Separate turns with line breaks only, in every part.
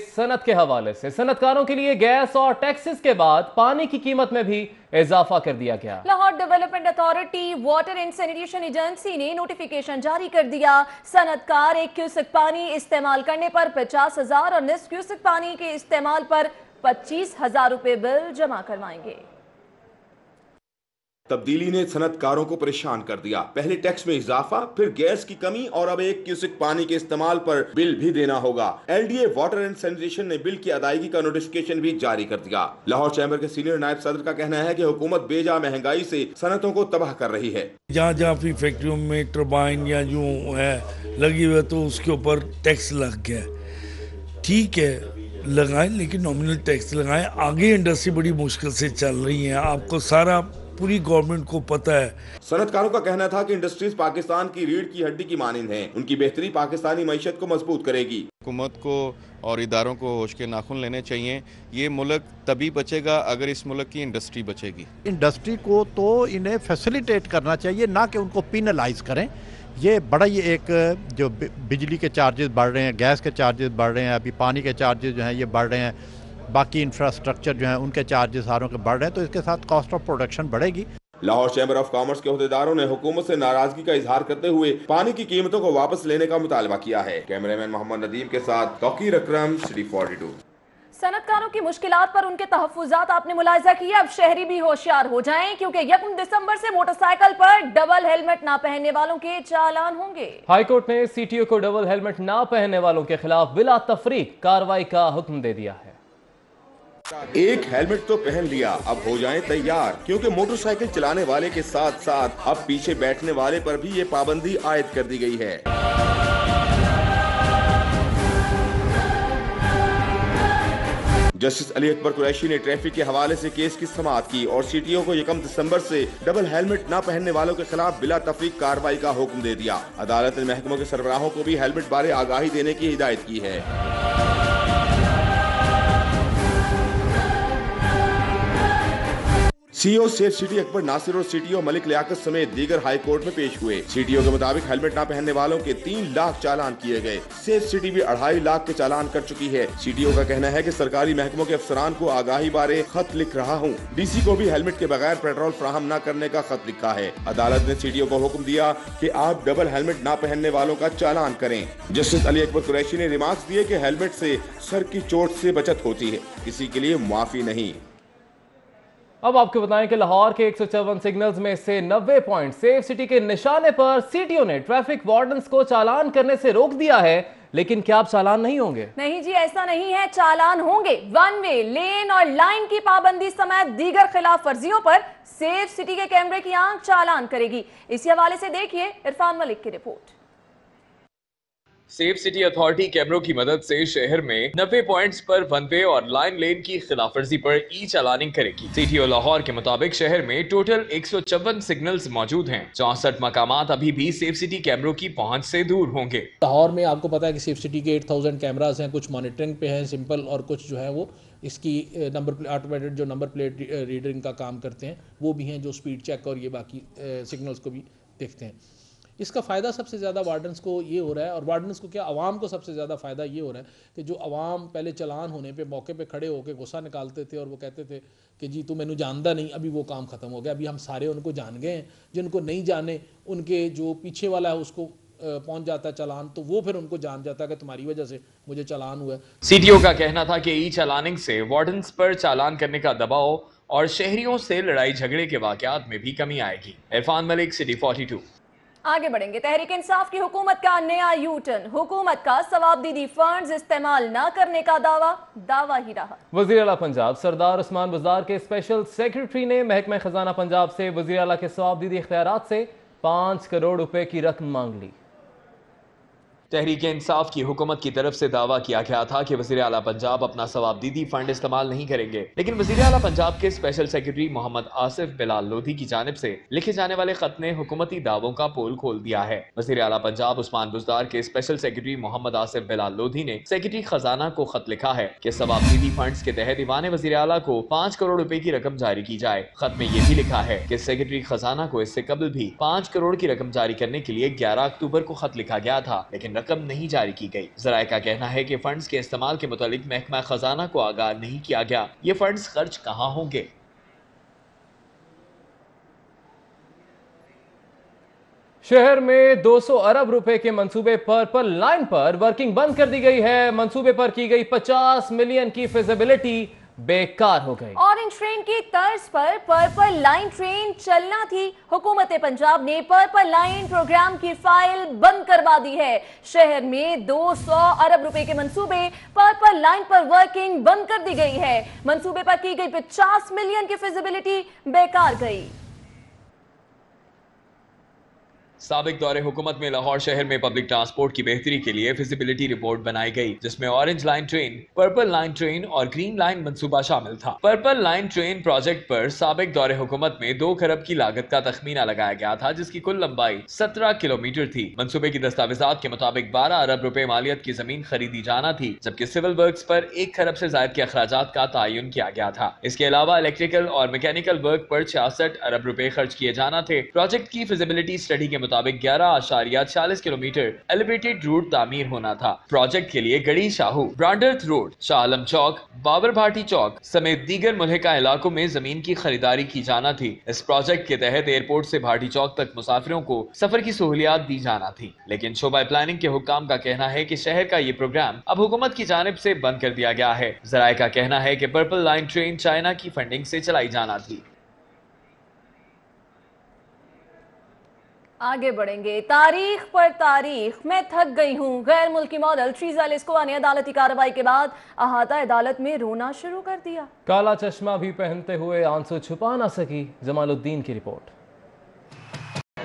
صنعت کے حوالے سے صنعتکاروں کے لیے گیس اور ٹیکسز کے بعد پانی کی قیمت میں بھی اضافہ کر دیا گیا۔
Lahore development authority water and sanitation agency نے نوٹیفیکیشن جاری کر دیا۔ صنعتکار 1 کیوسک پانی استعمال کرنے پر 50,000 اور نصف کیوسک پانی کے استعمال پر 25,000 روپے بل جمع کروائیں گے۔
تبدیلی نے صنعتکاروں کو پریشان کر دیا۔ پہلے ٹیکس میں اضافہ، پھر گیس کی کمی اور اب 1 کیوسک پانی کے استعمال پر بل بھی دینا ہوگا۔ L D A water and sanitation نے بل کی ادائیگی کا نوٹیفیکیشن بھی جاری کر دیا۔ لاہور چیمبر کے سینئر نائب صدر کا کہنا ہے کہ حکومت بے جا مہنگائی سے صنعتوں کو تباہ کر رہی ہے۔
جہاں جہاں بھی فیکٹریوں میں ٹربائن یا جو ہے لگی ہوئی تو اس کے اوپر ٹیکس لگ گیا، ٹھیک ہے لگائیں، لیکن نامنل ٹیکس لگائیں۔ آگے انڈسٹری بڑی مشکل سے چل رہی ہے، آپ کو سارا پوری گورنمنٹ کو پتہ ہے۔
صنعتکاروں کا کہنا تھا کہ انڈسٹریز پاکستان کی ریڑھ کی ہڈی کی مانند ہیں، ان کی بہتری پاکستانی معیشت کو مضبوط کرے گی۔
حکومت کو اور اداروں کو ہوش کے ناخن لینے چاہیے۔ یہ ملک تبھی بچے گا اگر اس ملک کی انڈسٹری بچے گی۔
انڈسٹری کو تو انہیں فیسیلیٹیٹ کرنا چاہیے، نہ کہ ان کو پینلائز کریں۔ یہ بڑا ہی ایک جو بجلی کے چارجز بڑھ رہے ہیں، گیس کے چارجز بڑھ رہے ہیں، ابھی پانی کے چارجز جو ہیں یہ بڑھ رہے ہیں، باقی انفراسٹرکچر جو ہیں ان کے چارجز ساروں کے بڑھ رہے ہیں، تو اس کے ساتھ کاسٹ آف پروڈکشن بڑھے گی۔
لاہور چیمبر آف کامرس کے عہدیداروں نے حکومت سے ناراضگی کا اظہار کرتے ہوئے پانی کی قیمتوں کو واپس لینے کا مطالبہ کیا ہے۔ کیمرہ مین محمد ندیم کے ساتھ توقیر اکرم، سٹی 42۔
صنعتکاروں کی مشکلات پر ان کے تحفظات آپ نے ملاحظہ کیے۔ اب شہری بھی ہوشیار ہو جائیں کیونکہ 1 دسمبر سے موٹر سائیکل پر ڈبل ہیلمٹ نہ پہننے والوں کے چالان ہوں گے۔
ہائی کورٹ نے سی ٹی او کو ڈبل ہیلمٹ نہ پہننے والوں کے خلاف بلا تفریق کارروائی کا حکم دے دیا ہے۔
ایک ہیلمٹ تو پہن لیا، اب ہو جائیں تیار، کیونکہ موٹر سائیکل چلانے والے کے ساتھ ساتھ اب پیچھے بیٹھنے والے پر بھی یہ پابندی عائد کر دی گئی ہے۔ جسٹس علی اکبر قریشی نے ٹریفک کے حوالے سے کیس کی سماعت کی اور سی ٹی او کو 1 دسمبر سے ڈبل ہیلمٹ نہ پہننے والوں کے خلاف بلا تفریق کارروائی کا حکم دے دیا۔ عدالت نے محکموں کے سربراہوں کو بھی ہیلمٹ بارے آگاہی دینے کی ہدایت کی ہے۔ سی او سیف سٹی اکبر ناصر اور سی ٹی او ملک لیاقت سمیت دیگر ہائی کورٹ میں پیش ہوئے۔ سی ٹی او کے مطابق ہیلمٹ نہ پہننے والوں کے 3 لاکھ چالان کیے گئے۔ سیف سٹی بھی 2.5 لاکھ کے چالان کر چکی ہے۔ سی ٹی او کا کہنا ہے کہ سرکاری محکموں کے افسران کو آگاہی بارے خط لکھ رہا ہوں۔ ڈی سی کو بھی ہیلمٹ کے بغیر پیٹرول فراہم نہ کرنے کا خط لکھا ہے۔ عدالت نے سی ٹی او کو حکم دیا کہ آپ ڈبل ہیلمٹ نہ پہننے والوں کا چالان کریں۔ جسٹس علی اکبر قریشی نے ریمارکس دیے کہ ہیلمٹ سے سر کی چوٹ سے بچت ہوتی ہے، کسی کے لیے معافی نہیں۔
اب آپ کو بتائیں کہ لاہور کے 154 سگنلز میں سے 90 پوائنٹ سیف سٹی کے نشانے پر سی ٹی او نے ٹریفک وارڈنز کو چالان کرنے سے روک دیا ہے، لیکن کیا اب چالان نہیں ہوں گے؟
نہیں جی، ایسا نہیں ہے، چالان ہوں گے۔ 1 وے، لین اور لائن کی پابندی سمیت دیگر خلاف ورزیوں پر سیف سٹی کے کیمرے کی آنکھ چالان کرے گی۔ اسی حوالے سے دیکھیے عرفان ملک کی رپورٹ۔
سیف سٹی اتھارٹی کیمروں کی مدد سے شہر میں 90 پوائنٹس پر 1 وے اور لائن لین کی خلاف ورزی پر ای چالاننگ کرے گی۔ سی ٹی او لاہور کے مطابق شہر میں ٹوٹل 154 سگنلز موجود ہیں۔ 64 مقامات ابھی بھی سیف سٹی کیمروں کی پہنچ سے دور ہوں گے۔
لاہور میں آپ کو پتا ہے کہ سیف سٹی کے 8000 کیمراز ہیں، کچھ مانیٹرنگ پہ ہیں سمپل، اور کچھ جو ہے وہ اس کی آٹومیٹڈ جو نمبر پلیٹ ریڈنگ کا کام کرتے ہیں، وہ بھی ہیں جو سپیڈ چیک اور یہ باقی سگنلز کو بھی دیکھتے ہیں۔ اس کا فائدہ سب سے زیادہ وارڈنز کو یہ ہو رہا ہے، اور وارڈنز کو کیا، عوام کو سب سے زیادہ فائدہ یہ ہو رہا ہے کہ جو عوام پہلے چلان ہونے پہ موقع پہ کھڑے ہو کے غصہ نکالتے تھے اور وہ کہتے تھے کہ جی تو مینوں جاندا نہیں، ابھی وہ کام ختم ہو گیا۔ ابھی ہم سارے ان کو جان گئے ہیں، جن کو نہیں جانے ان کے جو پیچھے والا ہے اس کو پہنچ جاتا ہے چالان، تو وہ پھر ان کو جان جاتا ہے کہ تمہاری وجہ سے مجھے چالان ہوا ہے۔
سی ٹی او کا کہنا تھا کہ ای چالاننگ سے وارڈنز پر چالان کرنے کا دباؤ اور شہریوں سے لڑائی جھگڑے کے واقعات میں بھی کمی آئے گی۔ عرفان ملک، سٹی 42۔
آگے بڑھیں گے۔ تحریک انصاف کی حکومت کا نیا یو ٹرن، حکومت کا ثوابدیدی فنڈز استعمال نہ کرنے کا دعویٰ ہی رہا۔
وزیر اعلیٰ پنجاب سردار عثمان بزدار کے اسپیشل سیکرٹری نے محکمہ خزانہ پنجاب سے وزیر اعلیٰ کے ثوابدیدی اختیارات سے 5 کروڑ روپے کی رقم مانگ لی۔
تحریک انصاف کی حکومت کی طرف سے دعویٰ کیا گیا تھا کہ وزیر اعلیٰ پنجاب اپنا ثوابدیدی فنڈ استعمال نہیں کریں گے، لیکن وزیر اعلیٰ پنجاب کے اسپیشل سیکرٹری محمد آصف بلال لودھی کی جانب سے لکھے جانے والے خط نے حکومتی دعووں کا پول کھول دیا ہے۔ وزیر اعلیٰ پنجاب عثمان بزدار کے اسپیشل سیکرٹری محمد آصف بلال لودھی نے سیکرٹری خزانہ کو خط لکھا ہے کہ ثوابدیدی فنڈز کے تحت ایوان وزیر اعلیٰ کو 5 کروڑ روپے کی رقم جاری کی جائے۔ خط میں یہ بھی لکھا ہے کہ سیکرٹری خزانہ کو اس سے قبل بھی 5 کروڑ کی رقم جاری کرنے کے لیے 11 اکتوبر کو خط لکھا گیا تھا، لیکن रकम नहीं जारी की गई। ज़राए का कहना है कि फंड्स के इस्तेमाल के मुतालिक महकमा खजाना को आगाह नहीं किया गया। ये फंड्स खर्च कहाँ होंगे?
शहर में 200 अरब रुपए के मंसूबे पर्पल लाइन पर वर्किंग बंद कर दी गई है। मंसूबे पर की गई 50 मिलियन की फिजिबिलिटी बेकार हो गई।
ऑरेंज ट्रेन की तर्ज पर पर्पल लाइन ट्रेन चलना थी। हुकूमत पंजाब ने पर्पल लाइन प्रोग्राम की फाइल बंद करवा दी है। शहर में 200 अरब रुपए के मंसूबे पर्पल लाइन पर वर्किंग बंद कर दी गई है। मंसूबे पर की गई 50 मिलियन की फिजिबिलिटी बेकार गई।
साबिक दौरे हुकूमत में लाहौर शहर में पब्लिक ट्रांसपोर्ट की बेहतरी के लिए फिजिबिलिटी रिपोर्ट बनाई गई, जिसमें orange line train, purple line train और ग्रीन लाइन मंसूबा शामिल था। पर्पल लाइन ट्रेन प्रोजेक्ट पर साबिक दौरे हुकूमत में 2 खरब की लागत का तखमीना लगाया गया था, जिसकी कुल लंबाई 17 किलोमीटर थी। मंसूबे की दस्तावेजात के मुताबिक 12 अरब रुपए मालियत की जमीन खरीदी जाना थी, जबकि सिविल वर्क्स पर 1 खरब से ज्यादा के अखराजात का तयन किया गया था। इसके अलावा इलेक्ट्रिकल और मैकेनिकल वर्क पर 66 अरब रुपए खर्च किए जाना थे। प्रोजेक्ट की फिजिबिलिटी स्टडी के मुताबिक 11.46 किलोमीटर एलिवेटेड रोड तामीर होना था। प्रोजेक्ट के लिए गड़ी शाहू, ब्रांडर्थ रोड, शाह आलम चौक, बाबर भाटी चौक समेत दीगर मुल्हिका इलाकों में जमीन की खरीदारी की जाना थी। इस प्रोजेक्ट के तहत एयरपोर्ट से भाटी चौक तक मुसाफिरों को सफर की सहूलियात दी जाना थी, लेकिन शोबा प्लानिंग के हुक्काम का कहना है कि शहर का ये प्रोग्राम अब हुकूमत की जानिब से बंद कर दिया गया है। ज़राए का कहना है कि पर्पल लाइन ट्रेन चाइना की फंडिंग से चलाई जाना थी।
आगे बढ़ेंगे। तारीख पर तारीख, मैं थक गई हूँ। गैर मुल्की मॉडल ट्रीजा लेस्कोवा ने अदालती कार्रवाई के बाद अहाता अदालत में रोना शुरू कर दिया।
काला चश्मा भी पहनते हुए आंसू छुपा ना सकी जमालुद्दीन की रिपोर्ट।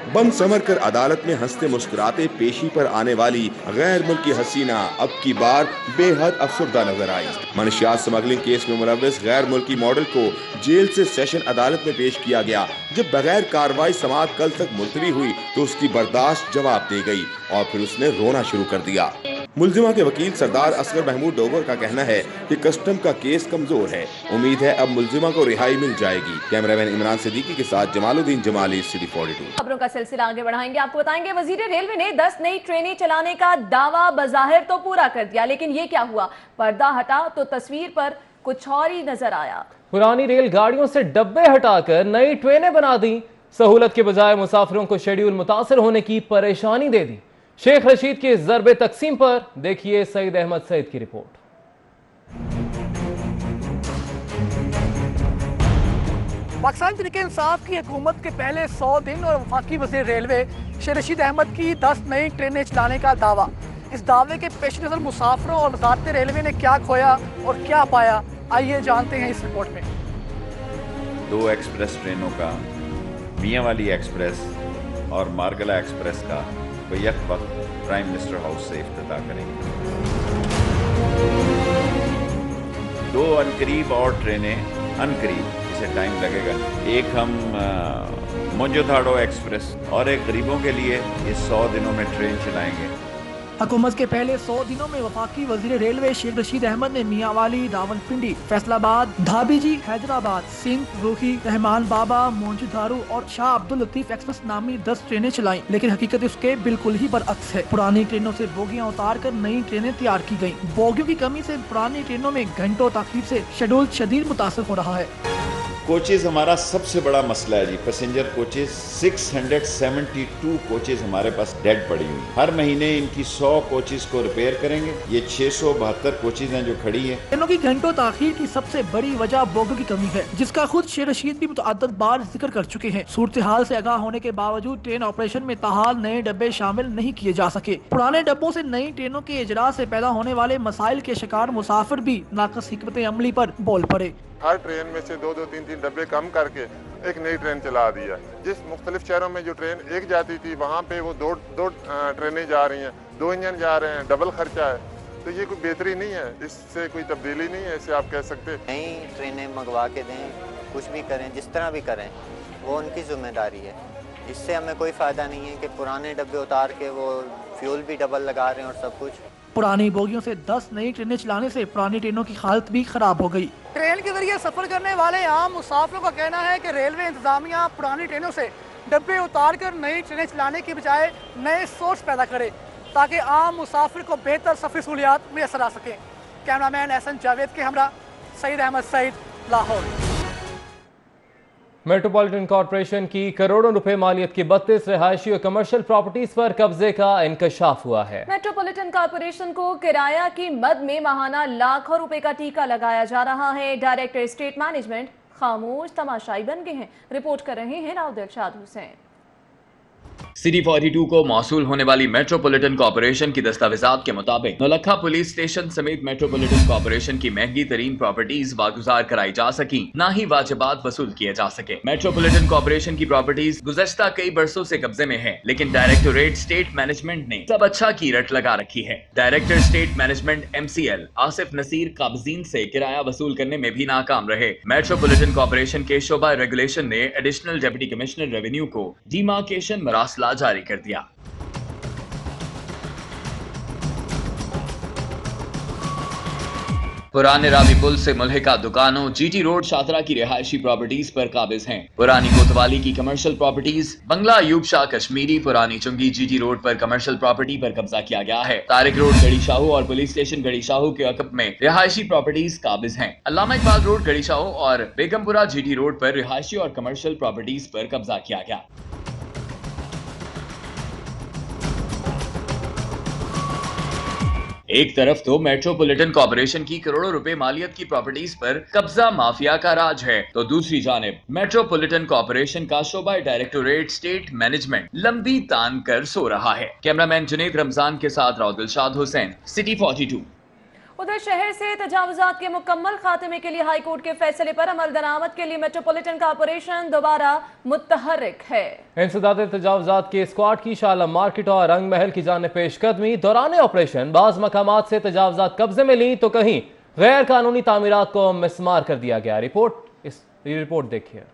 बंद समर कर अदालत में हंसते मुस्कुराते पेशी पर आने वाली गैर मुल्की हसीना अब की बार बेहद अफसरदा नजर आई। मनशियात स्मगलिंग केस में मुलव्वस गैर मुल्की मॉडल को जेल से सेशन अदालत में पेश किया गया। जब बगैर कार्रवाई समाअत कल तक मुलतवी हुई तो उसकी बर्दाश्त जवाब दे गई और फिर उसने रोना शुरू कर दिया। मुलजिमा के वकील सरदार असगर महमूद डोगर का कहना है कि कस्टम का केस कमजोर है। उम्मीद है अब मुलजिमा को रिहाई मिल जाएगी। कैमरामैन इमरान सिद्दीकी के साथ जमालुद्दीन जमाली, सिटी 42।
खबरों का सिलसिला आगे बढ़ाएंगे। आपको बताएंगे वजीर रेलवे ने 10 नई ट्रेनें चलाने का दावा बज़ाहिर तो पूरा कर दिया, लेकिन ये क्या हुआ? पर्दा हटा तो तस्वीर पर कुछ और ही नजर आया।
पुरानी रेलगाड़ियों से डब्बे हटाकर नई ट्रेनें बना दी। सहूलत के बजाय मुसाफिरों को शेड्यूल मुतासर होने की परेशानी दे दी। शेख रशीद के ज़रबे तकसीम पर देखिए सईद अहमद सईद की रिपोर्ट।
पाकिस्तान तहरीक इंसाफ की हुकूमत के पहले 100 दिन और वफाकी वज़ीर रेलवे शेख रशीद अहमद की 10 नई ट्रेनें चलाने का दावा। इस दावे के पेश नज़र मुसाफिरों और वज़ारत रेलवे ने क्या खोया और क्या पाया, आइए जानते हैं इस रिपोर्ट में।
2 एक्सप्रेस ट्रेनों का, मियाँ वाली एक्सप्रेस और मारगला एक्सप्रेस का एक वक्त प्राइम मिनिस्टर हाउस से इफ्तिताह करेंगे। 2 अनकरीब और ट्रेनें, अनकरीब इसे टाइम लगेगा। एक हम मोंजोदाड़ो एक्सप्रेस और एक गरीबों के लिए इस 100 दिनों में ट्रेन चलाएंगे।
हुकूमत के पहले 100 दिनों में वफाकी वजीर रेलवे शेख रशीद अहमद ने मियांवाली, रावलपिंडी, फैसलाबाद, धाबीजी, हैदराबाद, सिंध, रूही, रहमान बाबा, मोंजोदारो और शाह अब्दुल लतीफ एक्सप्रेस नामी 10 ट्रेनें चलाई, लेकिन हकीकत इसके बिल्कुल ही बरअक्स है। पुरानी ट्रेनों से बोगियां उतार कर नई ट्रेनें तैयार की गयी। बोगियों की कमी से पुरानी ट्रेनों में घंटों ताखीर से शेड्यूल शदीद मुतासर हो रहा है।
कोचेज हमारा सबसे बड़ा मसला है जी, पैसेंजर कोचेज। 672 कोचेज हमारे पास डेड पड़ी हुई। हर महीने इनकी 100 कोचेज को रिपेयर करेंगे। ये 672 कोचेज हैं जो खड़ी है।
ट्रेनों की घंटों ताखीर की सबसे बड़ी वजह बोगियों की कमी है, जिसका खुद शेख रशीद भी मुतअद्दिद बार जिक्र कर चुके हैं। सूरत हाल से आगाह होने के बावजूद ट्रेन ऑपरेशन में ताहाल नए डब्बे शामिल नहीं किए जा सके। पुराने डब्बों से नई ट्रेनों के इजरा से पैदा होने वाले मसाइल के शिकार मुसाफिर भी नाकस हिकमत अमली पर बोल पड़े।
हर ट्रेन में से 2-2, 3-3 डब्बे कम करके एक नई ट्रेन चला दिया। जिस मुख्तलिफ शहरों में जो ट्रेन एक जाती थी वहाँ पे वो दो ट्रेनें जा रही हैं, 2 इंजन जा रहे हैं, डबल खर्चा है। तो ये कोई बेहतरी नहीं है, इससे कोई तब्दीली नहीं है, इसे आप कह सकते।
नई ट्रेनें मंगवा के दें, कुछ भी करें, जिस तरह भी करें, वो उनकी जिम्मेदारी है। इससे हमें कोई फ़ायदा नहीं है कि पुराने डब्बे उतार के वो फ्यूल भी डबल लगा रहे हैं और सब कुछ।
पुरानी बोगियों से 10 नई ट्रेनें चलाने से पुरानी ट्रेनों की हालत भी खराब हो गई। ट्रेन के जरिए सफर करने वाले आम मुसाफिरों का कहना है कि रेलवे इंतजामिया पुरानी ट्रेनों से डब्बे उतार कर नई ट्रेनें चलाने की बजाय नए सोर्स पैदा करे। ताकि आम मुसाफिर को बेहतर सफरी सहूलियात मैसर आ सकें। कैमरामैन एहसन जावेद के हमरा सईद अहमद सईद, लाहौर।
मेट्रोपॉलिटन कॉरपोरेशन की करोड़ों रुपए मालियत की 32 रिहायशी और कमर्शियल प्रॉपर्टीज पर कब्जे का इंकशाफ हुआ है।
मेट्रोपॉलिटन कॉरपोरेशन को किराया की मद में माहाना लाखों रुपए का टीका लगाया जा रहा है। डायरेक्टर स्टेट मैनेजमेंट खामोश तमाशाई बन गए हैं। रिपोर्ट कर रहे हैं राव दिलशाद हुसैन।
सिटी 42 को मौसूल होने वाली मेट्रोपॉलिटन कॉरपोरेशन की दस्तावेजात के मुताबिक नौलखा पुलिस स्टेशन समेत मेट्रोपॉलिटन कॉरपोरेशन की महंगी तरीन प्रॉपर्टीज वागुजार कराई जा सकी, न ही वाजिबात वसूल किए जा सके। मेट्रोपॉलिटन कॉरपोरेशन की प्रॉपर्टीज गुज़श्ता कई बरसों से कब्जे में है, लेकिन डायरेक्टोरेट स्टेट मैनेजमेंट ने सब अच्छा की रट लगा रखी है। Director state management MCL Asif Naseer काबजीन से किराया वसूल करने में भी नाकाम रहे। मेट्रोपॉलिटन कॉरपोरेशन के शोबा रेगुलेशन ने एडिशनल डिप्टी कमिश्नर रेवेन्यू को डिमार्केशन मरासला जारी कर दिया। पुराने रावी पुल से मुल्हिका दुकानों GT रोड शातरा की रिहायशी प्रॉपर्टीज पर काबिज हैं। पुरानी कोतवाली की कमर्शियल प्रॉपर्टीज बंगला अयूब शाह कश्मीरी पुरानी चुंगी GT रोड पर कमर्शियल प्रॉपर्टी पर कब्जा किया गया है। तारिक रोड गड़ी शाहू और पुलिस स्टेशन गड़ी शाहू के अकब में रिहायशी प्रॉपर्टीज काबिज हैं। अल्लामा इकबाल रोड गड़ी शाहू और बेगमपुरा GT रोड पर रिहायशी और कमर्शियल प्रॉपर्टीज पर कब्जा किया गया। एक तरफ तो मेट्रोपॉलिटन कॉरपोरेशन की करोड़ों रुपए मालियत की प्रॉपर्टीज पर कब्जा माफिया का राज है, तो दूसरी जानिब मेट्रोपॉलिटन कॉरपोरेशन का शोबा डायरेक्टोरेट स्टेट मैनेजमेंट लंबी तान कर सो रहा है। कैमरामैन जुनेद रमजान के साथ राव दिलशाद हुसैन, सिटी 42।
उधर शहर से तजावुजात के मुकम्मल खात्मे के लिए हाई कोर्ट के फैसले पर अमल दरामद के लिए मेट्रोपॉलिटन कॉरपोरेशन दोबारा मुतहर्रिक है।
इंसदाद तजावुजात के स्क्वाड की शालम मार्केट और रंग महल की जानिब पेशकदमी दौरान ऑपरेशन बाज मकामात से तजावुजात कब्जे में ली तो कहीं गैर कानूनी तामीरात को मिसमार कर दिया गया। रिपोर्ट देखिए।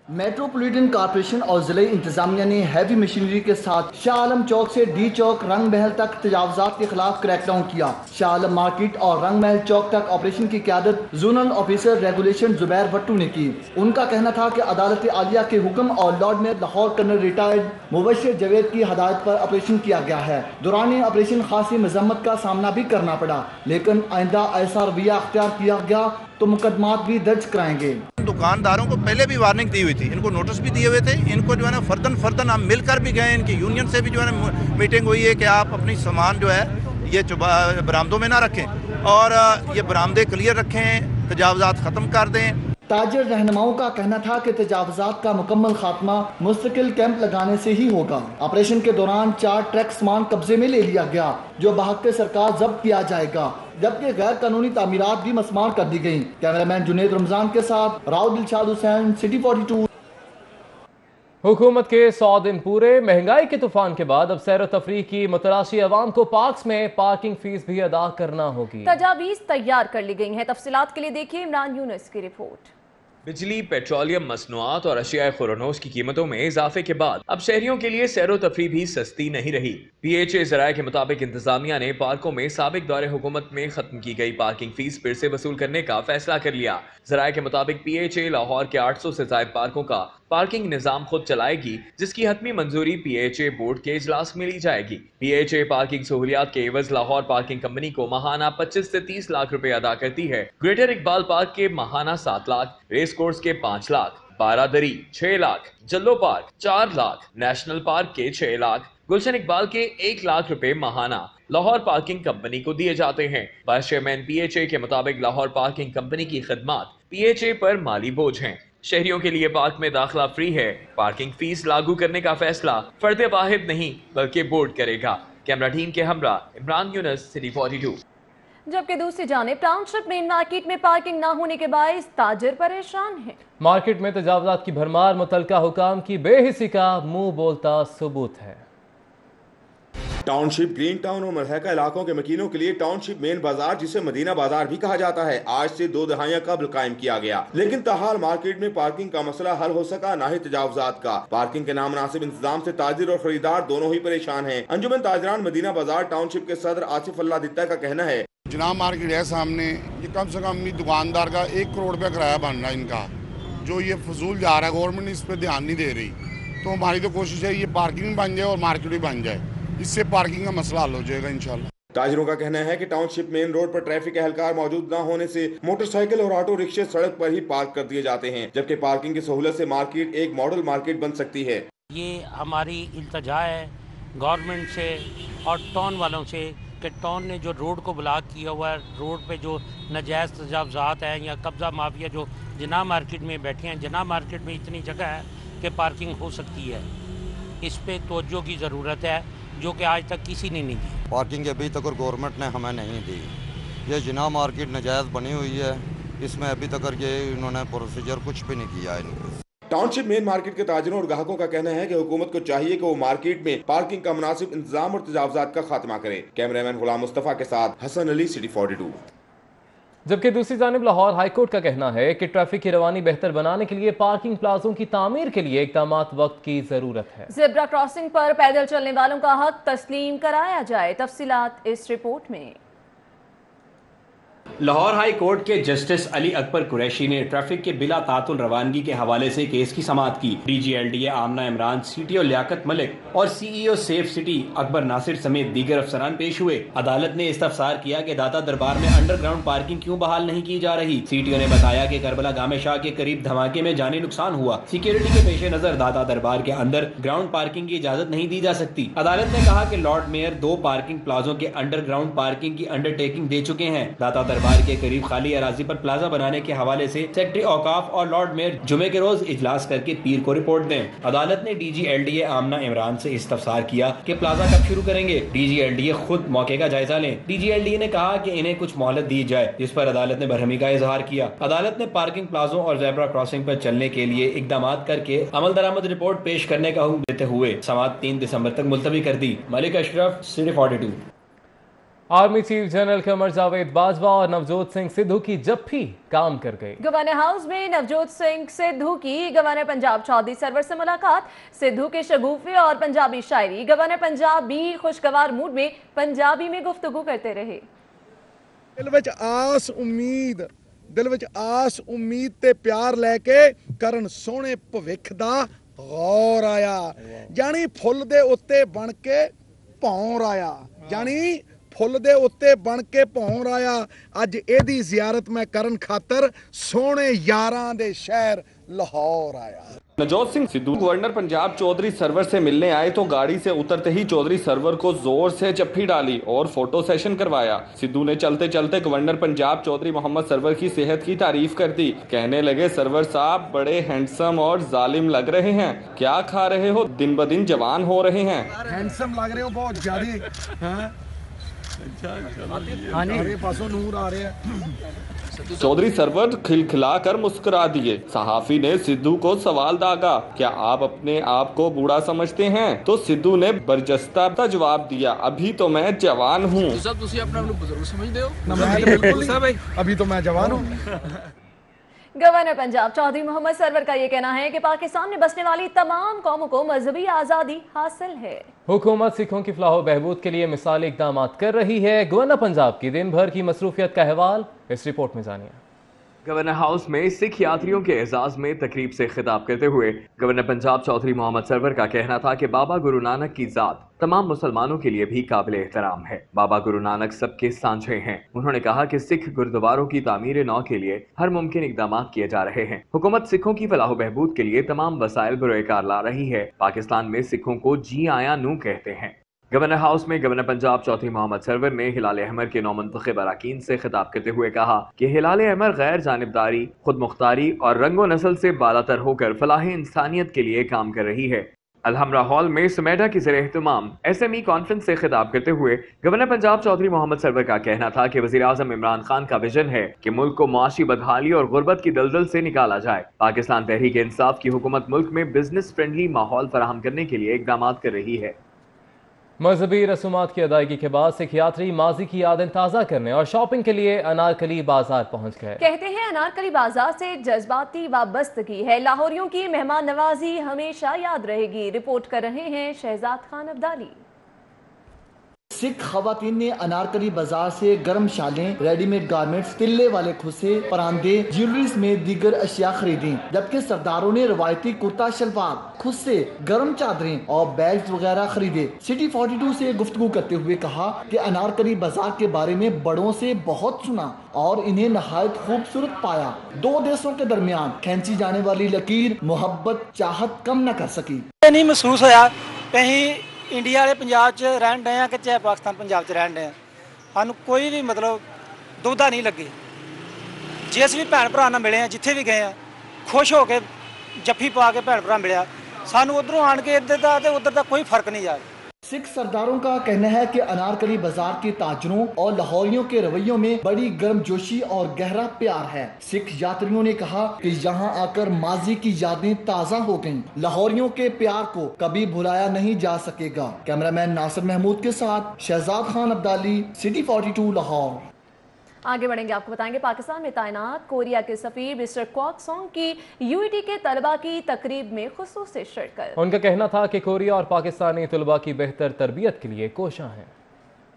मेट्रोपॉलिटन कॉरपोरेशन और जिले इंतजामिया ने हैवी मशीनरी के साथ शाह आलम चौक से डी चौक रंग महल तक तजावुजात के खिलाफ क्रैकडाउन किया। शाह आलम मार्केट और रंग महल चौक तक ऑपरेशन की क़यादत zonal officer regulation Zubair Bhattu ने की। उनका कहना था कि अदालत आलिया के हुक्म और lord mayor Lahore colonel retired Mubashir Javed की हदायत पर ऑपरेशन किया गया है। दौरान ऑपरेशन खासी मजम्मत का सामना भी करना पड़ा, लेकिन आइंदा ऐसा रवैया अख्तियार किया गया तो मुकदमात भी दर्ज कराएंगे।
दुकानदारों को पहले भी वार्निंग दी हुई थी, इनको नोटिस भी दिए हुए थे। इनको जो है ना फर्दन हम मिलकर भी गए, इनकी यूनियन से भी जो है ना मीटिंग हुई है कि आप अपनी सामान जो है ये बरामदों में ना रखें और ये बरामदे क्लियर रखें, तजावुजात ख़त्म कर दें।
ताजर रहनुमाओं का कहना था कि तजावुजात का मुकम्मल खात्मा मुस्तकिल कैंप लगाने से ही होगा। ऑपरेशन के दौरान 4 ट्रक सामान कब्जे में ले लिया गया जो बहक़ सरकार जब्त किया जाएगा, जबकि गैर कानूनी तामीरात भी मस्मार कर दी गयी। कैमरामैन जुनेद रमजान के साथ राव दिलशाद हुसैन, सिटी 42।
हुकूमत के 100 दिन पूरे। महंगाई के तूफान के बाद अब सैर व तफरीह की मुतलाशी अवाम को पार्क्स में पार्किंग फीस भी अदा करना होगी।
तजावीज़ तैयार कर ली गई हैं। तफसीलात के लिए देखिए इमरान यूनुस की रिपोर्ट।
बिजली, पेट्रोलियम, मसनूआत और अशिया खुरनोस की कीमतों में इजाफे के बाद अब शहरियों के लिए सैरो तफरीह भी सस्ती नहीं रही। PHA ज़राए के मुताबिक इंतजामिया ने पार्कों में साबिक दौरे हुकूमत में खत्म की गई पार्किंग फीस फिर से वसूल करने का फैसला कर लिया। ज़राए के मुताबिक PHA लाहौर के 800 से ज़ायद पार्कों का पार्किंग निजाम खुद चलाएगी, जिसकी हतमी मंजूरी PHA बोर्ड के इजलास में ली जाएगी। PHA पार्किंग सहूलियात के एवज लाहौर पार्किंग कंपनी को माहाना 25 से 30 लाख रुपए अदा करती है। ग्रेटर इकबाल पार्क के माहाना 7 लाख, रेस कोर्स के 5 लाख, बारादरी 6 lakh, जल्लो park 4 lakh, national park के 6 लाख, गुलशन इकबाल के 1 लाख रुपए माहाना लाहौर पार्किंग कंपनी को दिए जाते हैं। वाइस चेयरमैन PHA के मुताबिक लाहौर पार्किंग कंपनी की खदमात PHA पर माली बोझ हैं। शहरियों के लिए पार्क में दाखिला फ्री है। पार्किंग फीस लागू करने का फैसला फर्द वाहिद नहीं बल्कि बोर्ड करेगा। कैमरा टीम के हमरा इमरान यूनुस, सिटी 42।
जबकि दूसरी जानिब टाउनशिप मेन मार्केट में पार्किंग न होने के बायस ताजिर परेशान है।
मार्केट में तजावुजात की भरमार मुतलका हुकाम की बेहिसी का मुंह बोलता सबूत है।
टाउनशिप, ग्रीन टाउन और मलहका इलाकों के मकीनों के लिए टाउनशिप मेन बाजार, जिसे मदीना बाजार भी कहा जाता है, आज से 2 दहाइयां कबल कायम किया गया, लेकिन ताहाल मार्केट में पार्किंग का मसला हल हो सका ना ही तजावुजात का। पार्किंग के नामुनासिब इंतजाम से ताजिर और खरीदार दोनों ही परेशान हैं। अंजुमन ताजरान मदीना बाजार टाउनशिप के सदर आसिफ अल्लाह दित्ता का कहना है,
जनाब मार्केट है सामने, ये कम से कम दुकानदार का 1 करोड़ रुपया किराया बन रहा है इनका, जो ये फजूल जा रहा है। गवर्नमेंट इस पर ध्यान नहीं दे रही, तो हमारी तो कोशिश है ये पार्किंग भी बन जाए और मार्केट भी बन जाए। इससे पार्किंग का मसला हल हो जाएगा इंशाल्लाह।
ताजिरों का कहना है कि टाउनशिप मेन रोड पर ट्रैफिक एहलकार मौजूद न होने से मोटरसाइकिल और ऑटो रिक्शे सड़क पर ही पार्क कर दिए जाते हैं, जबकि पार्किंग की सहूलत से मार्केट एक मॉडल मार्केट बन सकती है।
ये हमारी इल्तजा है गवर्नमेंट से और टाउन वालों से कि टाउन ने जो रोड को ब्लॉक किया हुआ है, रोड पे जो नाजायज़ तजावज़ात हैं या कब्ज़ा माफिया जो जिना मार्केट में बैठे हैं, जिना मार्केट में इतनी जगह है कि पार्किंग हो सकती है, इस पे तवज्जो की ज़रूरत है जो कि आज तक किसी ने नहीं दी।
पार्किंग अभी तक गवर्नमेंट ने हमें नहीं दी। ये जिना मार्केट नाजायज़ बनी हुई है, इसमें अभी तक ये इन्होंने प्रोसीजर कुछ भी नहीं किया है।
टाउनशिप मेन मार्केट के ताजिरों और ग्राहकों का कहना है कि हुकूमत को चाहिए कि वो मार्केट में पार्किंग का मुनासिब इंतजाम और तजावजात का खात्मा करे। कैमरामैन गुलाम मुस्तफ़ा के साथ हसन अली, सिटी 42।
जबकि दूसरी जानिब लाहौर हाईकोर्ट का कहना है कि ट्रैफिक की रवानी बेहतर बनाने के लिए पार्किंग प्लाजों की तामीर के लिए इक़दामात वक्त की जरूरत है।
ज़ेब्रा क्रॉसिंग पर पैदल चलने वालों का हक तस्लीम कराया जाए, तफसीलात इस रिपोर्ट में।
लाहौर हाई कोर्ट के जस्टिस अली अकबर कुरैशी ने ट्रैफिक के बिला तातुल रवानगी के हवाले से केस की समाअत की। DGLDA आमना इमरान, CTO लियाकत मलिक और CEO Safe City Akbar Nasir समेत दीगर अफसरान पेश हुए। अदालत ने इस्तफसार किया कि दाता दरबार में अंडरग्राउंड पार्किंग क्यों बहाल नहीं की जा रही। CTO ने बताया कि करबला गामे शाह के करीब धमाके में जानी नुकसान हुआ। सिक्योरिटी के पेश नजर दाता दरबार के अंदर ग्राउंड पार्किंग की इजाजत नहीं दी जा सकती। अदालत ने कहा कि लॉर्ड मेयर 2 पार्किंग प्लाजों के अंडरग्राउंड पार्किंग की अंडरटेकिंग दे चुके हैं। दाता दरबार के करीब खाली अराजी पर प्लाजा बनाने के हवाले से सेक्रेटरी औकाफ और लॉर्ड मेयर जुमे के रोज इजलास करके पीर को रिपोर्ट दें। अदालत ने DGLDA आमना इमरान से इस्तफसार किया कि प्लाजा कब शुरू करेंगे। DGLDA खुद मौके का जायजा लें। DGLDA ने कहा कि इन्हें कुछ मोहलत दी जाए, जिस पर अदालत ने बरहमी का इजहार किया। अदालत ने पार्किंग प्लाजों और ज़ेब्रा क्रॉसिंग पर चलने के लिए इकदामात करके अमल दरामद रिपोर्ट पेश करने का हुक्म देते हुए समाअत 3 दिसंबर तक मुलतवी कर दी। Malik Ashraf, city 42।
Army chief general Qamar Javed Bajwa और नवजोत सिंह सिद्धू की जप्फी काम कर गई।
गवर्नर हाउस में नवजोत सिंह सिद्धू की गवर्नर पंजाब चौधरी सरवर से मुलाकात। सिद्धू के शगुफे और पंजाबी शायरी। गवर्नर पंजाब भी खुशगवार मूड में पंजाबी में गुफ्तगू करते रहे।
दिल विच आस उम्मीद ते प्यार लैके करन सोहणे भविख दा गौर आया, जानी फुੱਲ दे उत्ते बन के भौर आया, जानी फुੱਲ ਦੇ ਉੱਤੇ ਬਣ ਕੇ ਭੌਰ ਆਇਆ। ਅੱਜ ਇਹਦੀ ਜ਼ਿਆਰਤ ਮੈਂ ਕਰਨ ਖਾਤਰ ਸੋਹਣੇ यारां ਦੇ शहर लाहौर आया।
नवजोत सिंह सिद्धू गवर्नर पंजाब चौधरी सरवर से मिलने आए तो गाड़ी से उतरते ही चौधरी सरवर को जोर से जप्फी डाली और फोटो सेशन करवाया। सिद्धू ने चलते चलते गवर्नर पंजाब चौधरी मोहम्मद सरवर की सेहत की तारीफ कर दी। कहने लगे, सरवर साहब बड़े हैंडसम और जालिम लग रहे हैं, क्या खा रहे हो, दिन ब दिन जवान हो रहे हैं।
हैंडसम लग रहे हो बहुत ज्यादा।
चौधरी सरवर खिलखिलाकर मुस्कुरा दिए। सहाफी ने सिद्धू को सवाल दागा, क्या आप अपने आप को बूढ़ा समझते हैं? तो सिद्धू ने बरजस्ता जवाब दिया, अभी तो मैं जवान हूँ।
अभी तो मैं जवान हूँ।
गवर्नर पंजाब चौधरी मोहम्मद सरवर का ये कहना है कि पाकिस्तान में बसने वाली तमाम कौमों को मजहबी आज़ादी हासिल है।
हुकूमत सिखों की फलाह बहबूद के लिए मिसाली इक़दामात कर रही है। गवर्नर पंजाब की दिन भर की मसरूफियत का अहवाल इस रिपोर्ट में जानिए।
गवर्नर हाउस में सिख यात्रियों के एजाज में तकरीब से खिताब करते हुए गवर्नर पंजाब चौधरी मोहम्मद सरवर का कहना था कि बाबा गुरु नानक की जात तमाम मुसलमानों के लिए भी काबिल एहतराम है। बाबा गुरु नानक सबके सांझे हैं। उन्होंने कहा कि सिख गुरुद्वारों की तामीर नौ के लिए हर मुमकिन इकदाम किए जा रहे हैं। हुकूमत सिखों की फलाह बहबूद के लिए तमाम वसाइल बरोकार ला रही है। पाकिस्तान में सिखों को जी आया नू कहते हैं। गवर्नर हाउस में गवर्नर पंजाब चौधरी मोहम्मद सरवर ने हिलाल अहमर के नौमंतखब अरकान से खिताब करते हुए कहा कि हिलाल अहमर गैर जानिबदारी, खुद मुख्तारी और रंगो नस्ल से बालातर होकर फलाह इंसानियत के लिए काम कर रही है। अलहमरा हॉल में समेडा की ज़ेर-ए-एहतमाम SME कॉन्फ्रेंस से खिताब करते हुए गवर्नर पंजाब चौधरी मोहम्मद सरवर का कहना था कि वज़ीर आज़म इमरान खान का विजन है कि मुल्क को मुआशी बदहाली और गुर्बत की दलदल से निकाला जाए। पाकिस्तान तहरीक इंसाफ की हुकूमत मुल्क में बिजनेस फ्रेंडली माहौल फराहम करने के लिए इकदाम कर रही है।
मजहबी रसूमात की अदायगी के बाद सिख यात्री माजी की यादें ताज़ा करने और शॉपिंग के लिए अनारकली बाजार पहुंच गए।
कहते हैं अनारकली बाजार से जज्बाती वाबस्तगी है। लाहौरियों की मेहमान नवाजी हमेशा याद रहेगी। रिपोर्ट कर रहे हैं शहजाद खान अब्दाली।
सिख खवातीन ने अनारकली बाजार से गर्म शालें, रेडीमेड गारमेंट्स, तिल्ले वाले खुसे, परांदे, ज्वेलरी में दीगर अशिया खरीदी, जबकि सरदारों ने रवायती कुर्ता शलवार, खुसे, गर्म चादरें और बैग्स वगैरह खरीदे। सिटी 42 से गुफ्तगू करते हुए कहा कि अनारकली बाजार के बारे में बड़ों से बहुत सुना और इन्हें नहायत खूबसूरत पाया। दो देशों के दरमियान खींची जाने वाली लकीर मोहब्बत चाहत कम न कर सकी।
नहीं महसूस होया कहीं इंडिया वाले पंजाब च रहन डे कि चाहे पाकिस्तान पंजाब च रहन डे, सानू कोई भी मतलब दुविधा नहीं लगी। जिस भी भैन भरा नाल मिले हैं, जिथे भी गए हैं, खुश हो के जफ्फी पा के भैन भरा मिलिया, सानू उधरों आन के इधर दा ते उधर दा कोई फर्क नहीं आया।
सिख सरदारों का कहना है कि अनारकली बाजार के ताजरों और लाहौरियों के रवैयों में बड़ी गर्मजोशी और गहरा प्यार है। सिख यात्रियों ने कहा कि यहाँ आकर माजी की यादें ताज़ा हो गईं। लाहौरियों के प्यार को कभी भुलाया नहीं जा सकेगा। कैमरामैन नासिर महमूद के साथ शहजाद खान अब्दाली, सिटी 42 लाहौर।
आगे बढ़ेंगे, आपको बताएंगे पाकिस्तान में तैनात कोरिया के सफीर मिस्टर क्वाक सॉन्ग की यूईटी के तलबा की तकरीब में खुसूसी शिरकत।
उनका कहना था कि कोरिया और पाकिस्तानी तलबा की बेहतर तरबियत के लिए कोशां हैं।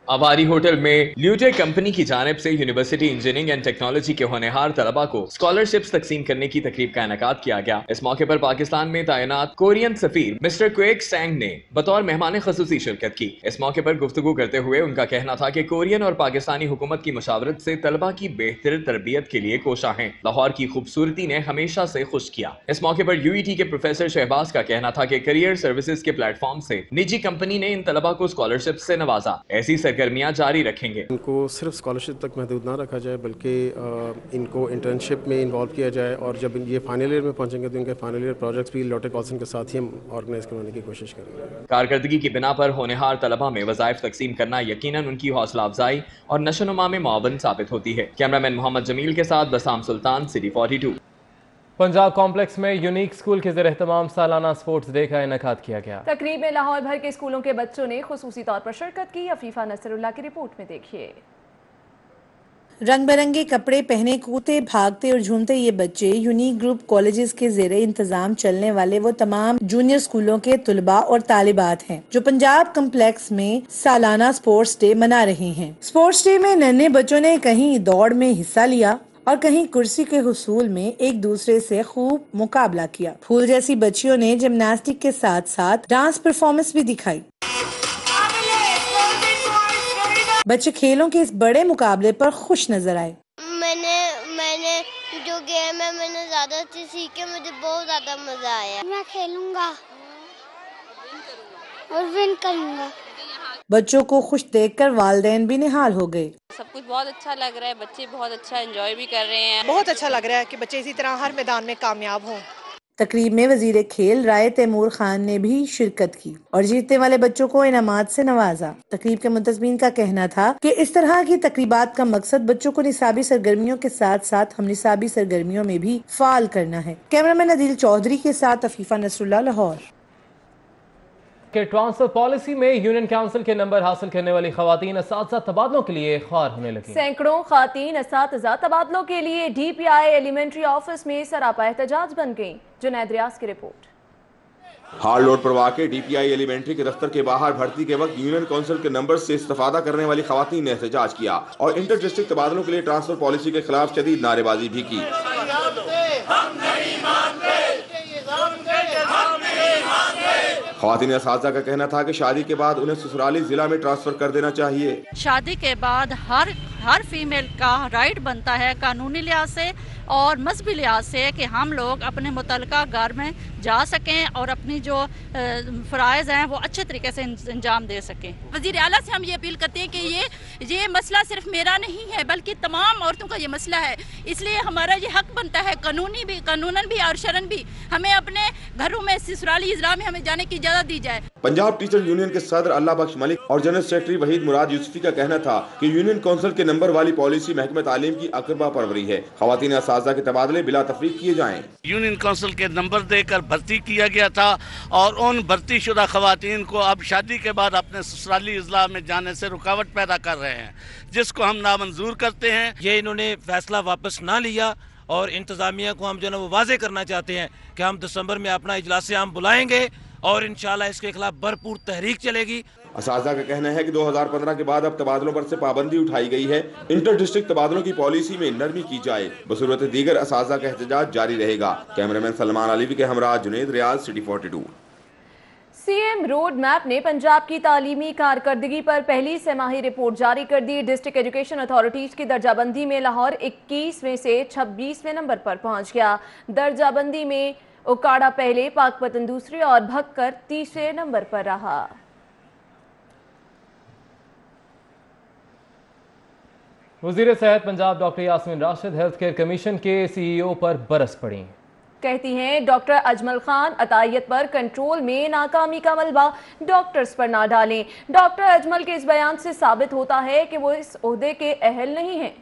अवारी होटल में ल्यूटे कंपनी की जानिब से यूनिवर्सिटी इंजीनियरिंग एंड टेक्नोलॉजी के होनहार तलबा को स्कॉलरशिप्स तकसीम करने की तकरीब का इनेकाद किया गया। इस मौके पर पाकिस्तान में तैनात कोरियन सफीर मिस्टर क्वेक सैंग ने बतौर मेहमान खसूसी शिरकत की। इस मौके पर गुफ्तगू करते हुए उनका कहना था कि कोरियन और पाकिस्तानी हुकूमत की मुशावरत से तलबा की बेहतर तरबियत के लिए कोशा हैं। लाहौर की खूबसूरती ने हमेशा से खुश किया। इस मौके पर यूईटी के प्रोफेसर शहबाज का कहना था कि करियर सर्विसेज के प्लेटफॉर्म से निजी कंपनी ने इन तलबा को स्कॉलरशिप से नवाजा। ऐसी सरगर्मियां जारी रखेंगे।
इनको सिर्फ स्कॉलरशिप तक महदूद ना रखा जाए, बल्कि इनको इंटर्नशिप में इन्वॉल्व किया जाए और जब ये फाइनल ईयर में पहुंचेंगे तो इनके फाइनल ईयर प्रोजेक्ट्स भी लॉटे कॉल्सन के साथ ही हम ऑर्गेनाइज करवाने की कोशिश करेंगे।
कारकर्दगी की बिना पर होनहार तलबा में वज़ाइफ तकसीम करना यकीनन उनकी हौसला अफजाई और नशोनुमा में मुआवन साबित होती है। कैमरामैन मोहम्मद जमील के साथ बसाम सुल्तान, सिटी 42।
पंजाब कॉम्प्लेक्स में यूनिक स्कूल के ज़ेर एहतमाम सालाना स्पोर्ट्स डे का इनेकाद किया गया।
तकरीब में लाहौर भर के स्कूलों के बच्चों ने खुसूसी तौर पर शिरकत की। अफीफा नसरुल्लाह की रिपोर्ट में देखिए।
रंग बिरंगे कपड़े पहने कूदते भागते और झूमते ये बच्चे यूनिक ग्रुप कॉलेजेस के ज़ेरे इंतजाम चलने वाले वो तमाम जूनियर स्कूलों के तुलबा और तालिबात हैं जो पंजाब कॉम्प्लेक्स में सालाना स्पोर्ट्स डे मना रहे हैं। स्पोर्ट्स डे में नन्हे बच्चों ने कहीं दौड़ में हिस्सा लिया और कहीं कुर्सी के हुसूल में एक दूसरे से खूब मुकाबला किया। फूल जैसी बच्चियों ने जिम्नास्टिक के साथ साथ डांस परफॉर्मेंस भी दिखाई। बच्चे खेलों के इस बड़े मुकाबले पर खुश नजर आए।
मैंने जो गेम है मैंने ज्यादा अच्छी सीखी, मुझे बहुत ज्यादा मजा आया। मैं खेलूंगा और विन करूंगा।
बच्चों को खुश देखकर वालिदैन भी निहाल हो गए।
सब कुछ बहुत अच्छा लग रहा है, बच्चे बहुत अच्छा एंजॉय भी कर रहे हैं।
बहुत अच्छा लग रहा है कि बच्चे इसी तरह हर मैदान में कामयाब हों।
तकरीब में वजीर खेल राय तैमूर खान ने भी शिरकत की और जीतने वाले बच्चों को इनामात से नवाजा। तकरीब के मुंतज़मीन का कहना था कि इस तरह की तकरीबात का मकसद बच्चों को निसाबी सरगर्मियों के साथ साथ हम निसाबी सरगर्मियों में भी फाल करना है। कैमरामैन अदील चौधरी के साथ अफीफा नसरुल्लाह, लाहौर।
के ट्रांसफर पॉलिसी में यूनियन काउंसिल के नंबर हासिल करने वाली खवातीन असातिज़ा तबादलों के लिए ख्वार होने लगी।
सैकड़ों खातीन असातिज़ा तबादलों के लिए DPI एलिमेंट्री ऑफिस में सरापा एहतजाज बन गईं। जुनैद रियाज की रिपोर्ट।
हार्ड लोड परवाह के DPI एलिमेंट्री के दफ्तर के बाहर भर्ती के वक्त यूनियन काउंसिल के नंबर से इस्तेफादा करने वाली खवातीन ने एहतजाज किया और इंटर डिस्ट्रिक्ट तबादलों के लिए ट्रांसफर पॉलिसी के खिलाफ शदीद नारेबाजी भी की। खवातीन असातिज़ा का कहना था कि शादी के बाद उन्हें ससुराली जिला में ट्रांसफर कर देना चाहिए।
शादी के बाद हर फीमेल का राइट बनता है कानूनी लिहाज से और मजहबी लिहाज से कि हम लोग अपने मुतल्लिका घर में जा सकें और अपनी जो फ़राइज़ हैं वो अच्छे तरीके से अंजाम दे सकें।
वज़ीर आला से हम ये अपील करते हैं कि ये मसला सिर्फ मेरा नहीं है बल्कि तमाम औरतों का ये मसला है, इसलिए हमारा ये हक बनता है कानूनन भी और शरन भी हमें अपने घरों में ससुराली इजरा में हमें जाने की इजाज़त दी जाए।
पंजाब टीचर यूनियन के सदर अल्लाह बख्श मलिक और जनरल सेक्रेटरी वहीद मुराद यूसुफी का कहना था कि यूनियन काउंसिल के नंबर वाली पॉलिसी महकमे तालीम की अकरबा परवरी है। खवातीन असातिज़ा के तबादले बिला तफरीक किए जाएं।
यूनियन काउंसिल के नंबर देकर भर्ती किया गया था और उन भर्ती शुदा खवातीन को अब शादी के बाद अपने ससुराली इजला में जाने से रुकावट पैदा कर रहे हैं, जिसको हम नामंजूर करते हैं।
ये इन्होंने फैसला वापस ना लिया और इंतज़ामिया को हम जो है वो वाजे करना चाहते हैं कि हम दिसंबर में अपना इजलास आम बुलाएंगे और इंशाल्लाह इसके खिलाफ भरपूर तहरीक चलेगी।
असातिज़ा का कहना है कि 2015 के बाद अब तबादलों पर से पाबंदी उठाई गई है। इंटर डिस्ट्रिक्ट तबादलों की पॉलिसी में नरमी की जाए। बसूरत दीगर असातिज़ा का एहतजाज जारी रहेगा। कैमरामैन सलमान अलीवी के हमरा जुनैद, रियाज, सिटी 42।
सीएम रोड मैप ने पंजाब की तालीमी कारकर्दगी पर पहली छमाही रिपोर्ट जारी कर दी। डिस्ट्रिक्ट एजुकेशन अथॉरिटीज की दर्जाबंदी में लाहौर 21वें से 26वें नंबर पर पहुंच गया। दर्जाबंदी में उकाड़ा पहले, पाकपतन दूसरे और भक्कर तीसरे नंबर पर रहा।
वज़ीर सेहत Punjab doctor Yasmin Rashid Health Care Commission के CEO पर बरस पड़ी।
कहती हैं डॉक्टर अजमल खान अतायत पर कंट्रोल में नाकामी का मलबा डॉक्टर्स पर ना डालें। डॉक्टर अजमल के इस बयान से साबित होता है कि वो इस ओहदे के अहल नहीं हैं।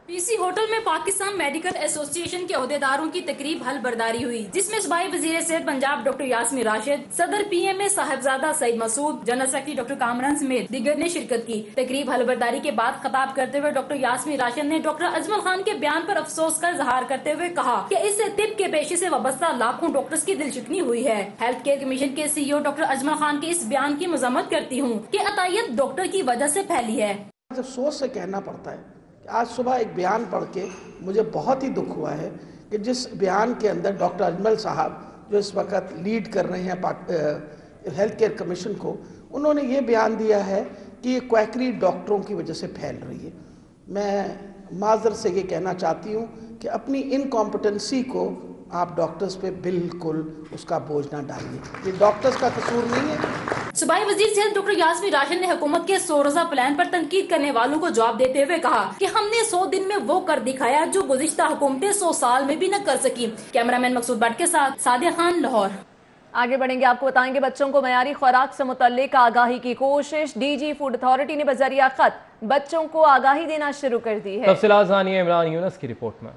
पीसी होटल में पाकिस्तान मेडिकल एसोसिएशन के ओहदेदारों की तकरीब हल बर्दारी हुई, जिसमें सूबाई वजीर सेहत पंजाब डॉक्टर यास्मीन राशिद, सदर PMA Sahibzada Saeed Masood, general secretary doctor Kamran समेत दीगर ने शिरकत की। तकरीब हल बर्दारी के बाद खिताब करते हुए डॉक्टर यास्मीन राशिद ने डॉक्टर अजमल खान के बयान पर अफसोस का इजहार करते हुए कहा कि इससे तिब के पेशे से वाबस्ता लाखों डॉक्टर्स की दिलचुकनी हुई है। हेल्थ केयर कमीशन के CEO डॉक्टर अजमल खान के इस बयान की मजम्मत करती हूँ कि अतायत डॉक्टर की वजह से फैली है।
सोच से कहना पड़ता है। आज सुबह एक बयान पढ़ के मुझे बहुत ही दुख हुआ है कि जिस बयान के अंदर डॉक्टर अजमल साहब जो इस वक्त लीड कर रहे हैं हेल्थ केयर कमीशन को, उन्होंने ये बयान दिया है कि ये क्वैकरी डॉक्टरों की वजह से फैल रही है। मैं माजर से ये कहना चाहती हूँ कि अपनी इनकॉम्पिटेंसी को आप डॉक्टर्स पे बिल्कुल उसका बोझ ना डालिए। ये डॉक्टर्स का कसूर नहीं है।
सूबाई वजीर सेहत डॉक्टर यास्मीन राशिद ने हुकूमत के 100 रोजा प्लान पर तनकीद करने वालों को जवाब देते हुए कहा कि हमने 100 दिन में वो कर दिखाया जो गुज़िश्ता हुकूमतें 100 साल में भी न कर सकी। कैमरामैन मकसूद भट्ट के साथ सादिया खान, लाहौर।
आगे बढ़ेंगे, आपको बताएंगे बच्चों को मयारी खुराक से मुतल्लिक आगाही की कोशिश। DG फूड अथॉरिटी ने बजरिया खत बच्चों को आगाही देना शुरू कर दी है।
तफसीलात जानिए इमरान यूनस की रिपोर्ट में।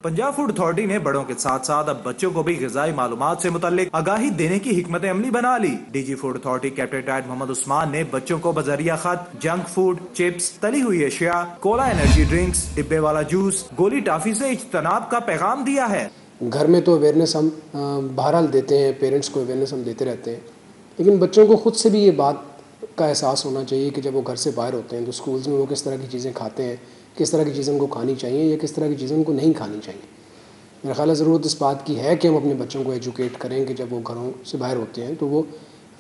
पंजाब फूड अथॉरिटी ने बड़ों के साथ साथ अब बच्चों को भी ग़िज़ाई मालूमात से मुतल्लिक आगाही देने की हिकमत अमली बना ली। DG फूड अथॉरिटी कैप्टन डायट मोहम्मद उस्मान ने बच्चों को बजरिया खत जंक फूड, चिप्स, तली हुई अशिया, कोला एनर्जी ड्रिंक्स, डिब्बे वाला जूस, गोली टाफी से इज्तनाब का पैगाम दिया है।
घर में तो अवेयरनेस हम बहरहाल देते हैं, पेरेंट्स को अवेयरनेस हम देते रहते हैं, लेकिन बच्चों को खुद से भी ये बात का एहसास होना चाहिए कि जब वो घर से बाहर होते हैं तो स्कूल्स में वो किस तरह की चीज़ें खाते हैं, किस तरह की चीज़ें उनको खानी चाहिए या किस तरह की चीज़ें उनको नहीं खानी चाहिए। मेरा ख्याल है ज़रूरत इस बात की है कि हम अपने बच्चों को एजुकेट करें कि जब वो घरों से बाहर होते हैं तो वो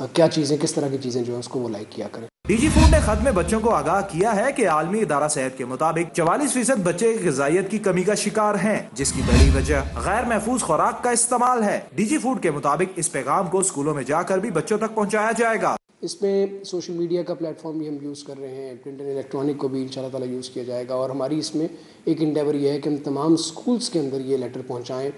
क्या चीज़ें, किस तरह की चीज़ें जो है उसको वो लाइक किया करें।
DG फूड ने खत में बच्चों को आगाह किया है कि आलमी इदारा सेहत के मुताबिक 44% बच्चे ग़िज़ाइयत की कमी का शिकार हैं, जिसकी बड़ी वजह गैर महफूज खुराक का इस्तेमाल है। DG फूड के मुताबिक इस पैगाम को स्कूलों में जाकर भी बच्चों तक पहुँचाया जाएगा।
इसमें सोशल मीडिया का प्लेटफॉर्म भी हम यूज़ कर रहे हैं, प्रिंट एंड इलेक्ट्रॉनिक को भी इंशाल्लाह ताला यूज़ किया जाएगा, और हमारी इसमें एक इंडेवर ये है कि हम तमाम स्कूल्स के अंदर ये लेटर पहुँचाएँ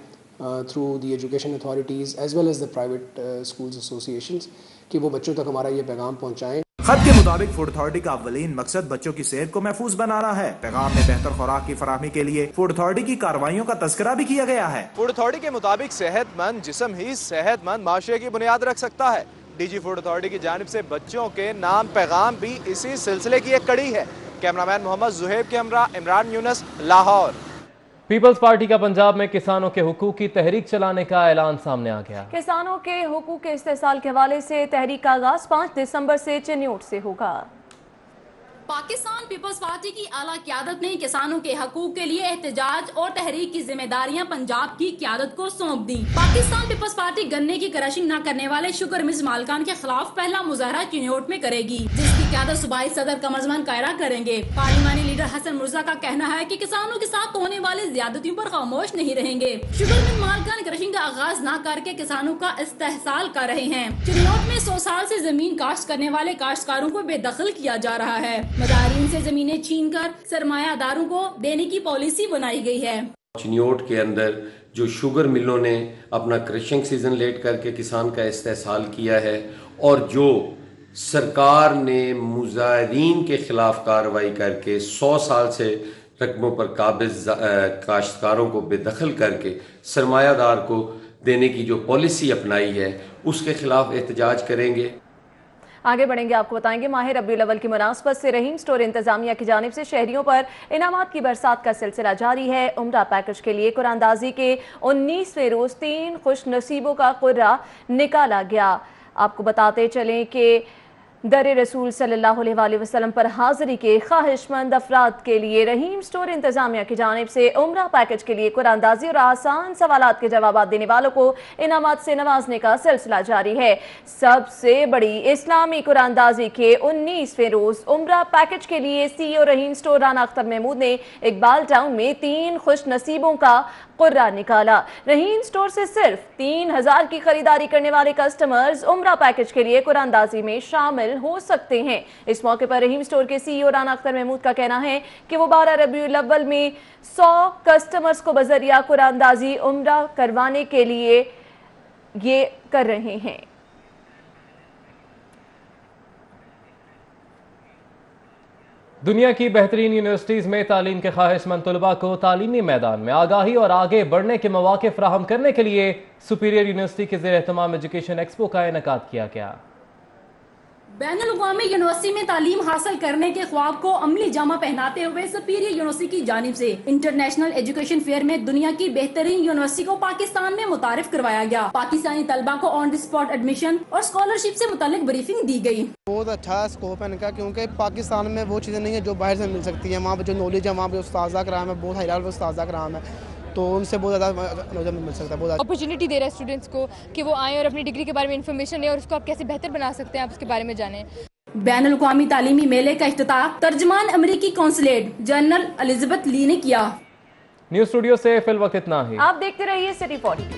through the education authorities as well as the private schools associations, कि वो बच्चों तक हमारा ये पैगाम पहुँचाएँ।
खत के मुताबिक फूड अथॉरिटी का अव्वलीन मकसद बच्चों की सेहत को महफूज बनाना है। पैगाम में बेहतर खुराक की फराहमी के लिए फूड अथॉरिटी की कार्रवाइयों का तज़किरा भी किया गया है।
फूड अथॉरिटी के मुताबिक सेहतमंद जिस्म ही सेहतमंद माशरे की बुनियाद रख सकता है। DG फूड अथॉरिटी की जानिब से बच्चों के नाम पैगाम भी इसी सिलसिले की एक कड़ी है। कैमरामैन मोहम्मद जुहैब के हमरा इमरान यूनस, लाहौर।
पीपल्स पार्टी का पंजाब में किसानों के हुकूक की तहरीक चलाने का ऐलान सामने आ गया।
किसानों के हुकूक के इस्तेसाल के हवाले से तहरीक का आगाज 5 दिसंबर से चिन्योट से होगा।
पाकिस्तान पीपल्स पार्टी की आला क़यादत ने किसानों के हकूक के लिए एहतजाज और तहरीक की जिम्मेदारियां पंजाब की क़यादत को सौंप दी। पाकिस्तान पीपल्स पार्टी गन्ने की क्रशिंग न करने वाले शुगर मिल्स मालिकान के खिलाफ पहला मुजाहरा चिन्योट में करेगी, जिसकी क़यादत सूबाई सदर कमरजमान कायरा करेंगे। पार्लिमानी लीडर हसन मुर्जा का कहना है कि किसानों के साथ होने वाली ज्यादतियों पर खामोश नहीं रहेंगे। शुगर मिल मालिकान क्रशिंग का आगाज न करके किसानों का इस्तेहसाल कर रहे हैं। चिन्योट में 100 साल से जमीन काश्त करने वाले काश्तकारों को बेदखल किया जा रहा है। मदारीन से जमीनें छीनकर सरमायादारों को देने की पॉलिसी बनाई गई है।
चिन्योट के अंदर जो शुगर मिलों ने अपना क्रशिंग सीजन लेट करके किसान का इस्तेहसाल किया है, और जो सरकार ने मुजाहिरीन के खिलाफ कार्रवाई करके 100 साल से रकबों पर काबिज काश्तकारों को बेदखल करके सरमायादार को देने की जो पॉलिसी अपनाई है, उसके खिलाफ एहतजाज करेंगे।
आगे बढ़ेंगे, आपको बताएंगे माह रबीउल अव्वल की मुनासबत से रहीम स्टोर इंतजामिया की जानिब से शहरियों पर इनामात की बरसात का सिलसिला जारी है। उम्रा पैकेज के लिए कुरानंदाजी के 19वें रोज 3 खुश नसीबों का कुर्रा निकाला गया। आपको बताते चलें कि दर रसूल सल्लल्लाहु अलैहि वसल्लम पर हाजिरी के ख्वाहिशमंद अफराद के लिए रहीम स्टोर इंतजामिया की जानिब से उम्रा पैकेज के लिए कुरानंदाजी और आसान सवालात के जवाब देने वालों को इनामात से नवाजने का सिलसिला जारी है। सबसे बड़ी इस्लामी कुरानंदाजी के 19वें रोज उम्रा पैकेज के लिए CEO रहीम स्टोर राना अख्तर महमूद ने इकबाल टाउन में 3 खुश नसीबों का कुर्रा निकाला। रहीम स्टोर से सिर्फ 3000 की खरीदारी करने वाले कस्टमर्स उम्रा पैकेज के लिए कुरानंदाजी में शामिल हो सकते हैं। इस मौके पर रहीम स्टोर के CEO राना अख्तर महमूद का कहना है कि वो 12 रबीउल अव्वल में 100 कस्टमर्स को बजरिया कुरानंदाजी उम्रा करवाने के लिए ये कर रहे हैं।
दुनिया की बेहतरीन यूनिवर्सिटीज़ में तालीम के ख्वाहिशमंद तलबा को तालीमी मैदान में आगाही और आगे बढ़ने के मौके फराहम करने के लिए सुपीरियर यूनिवर्सिटी के ज़ेर एहतमाम एजुकेशन एक्सपो का इनेकाद किया गया।
बैनुल-अक़वामी यूनिवर्सिटी में तालीम हासिल करने के ख्वाब को अमली जामा पहनाते हुए सुपीरियर यूनिवर्सिटी की जानिब से इंटरनेशनल एजुकेशन फेयर में दुनिया की बेहतरीन यूनिवर्सिटी को पाकिस्तान में मुतारिफ करवाया गया। पाकिस्तानी तलबा को ऑन द स्पॉट एडमिशन और स्कॉलरशिप से मुतालिक ब्रीफिंग दी गई।
बहुत अच्छा स्कोप है इनका, क्योंकि पाकिस्तान में वो चीज़ें नहीं है जो बाहर से मिल सकती है। वहाँ पर जो नॉलेज है, वहाँ पर उस्ताज़ा कराम है, बहुत हाई लेवल उस्ताज़ा कराम है, तो उनसे बहुत ज़्यादा नॉलेज मिल सकता है। बहुत
अपॉर्चुनिटी दे रहा है स्टूडेंट्स को कि वो आएँ और अपनी डिग्री के बारे में इन्फॉर्मेशन लें और उसको आप कैसे बेहतर बना सकते हैं, आप उसके बारे में जानें।
बैनुल-अक़वामी तालीमी मेले का इफ्तिताह तर्जमान अमेरिकी कौंसलेट जनरल एलिजाबेथ ली ने किया।
न्यूज़ स्टूडियो से फिल वक्त इतना ही।
आप देखते रहिए सिटी 40।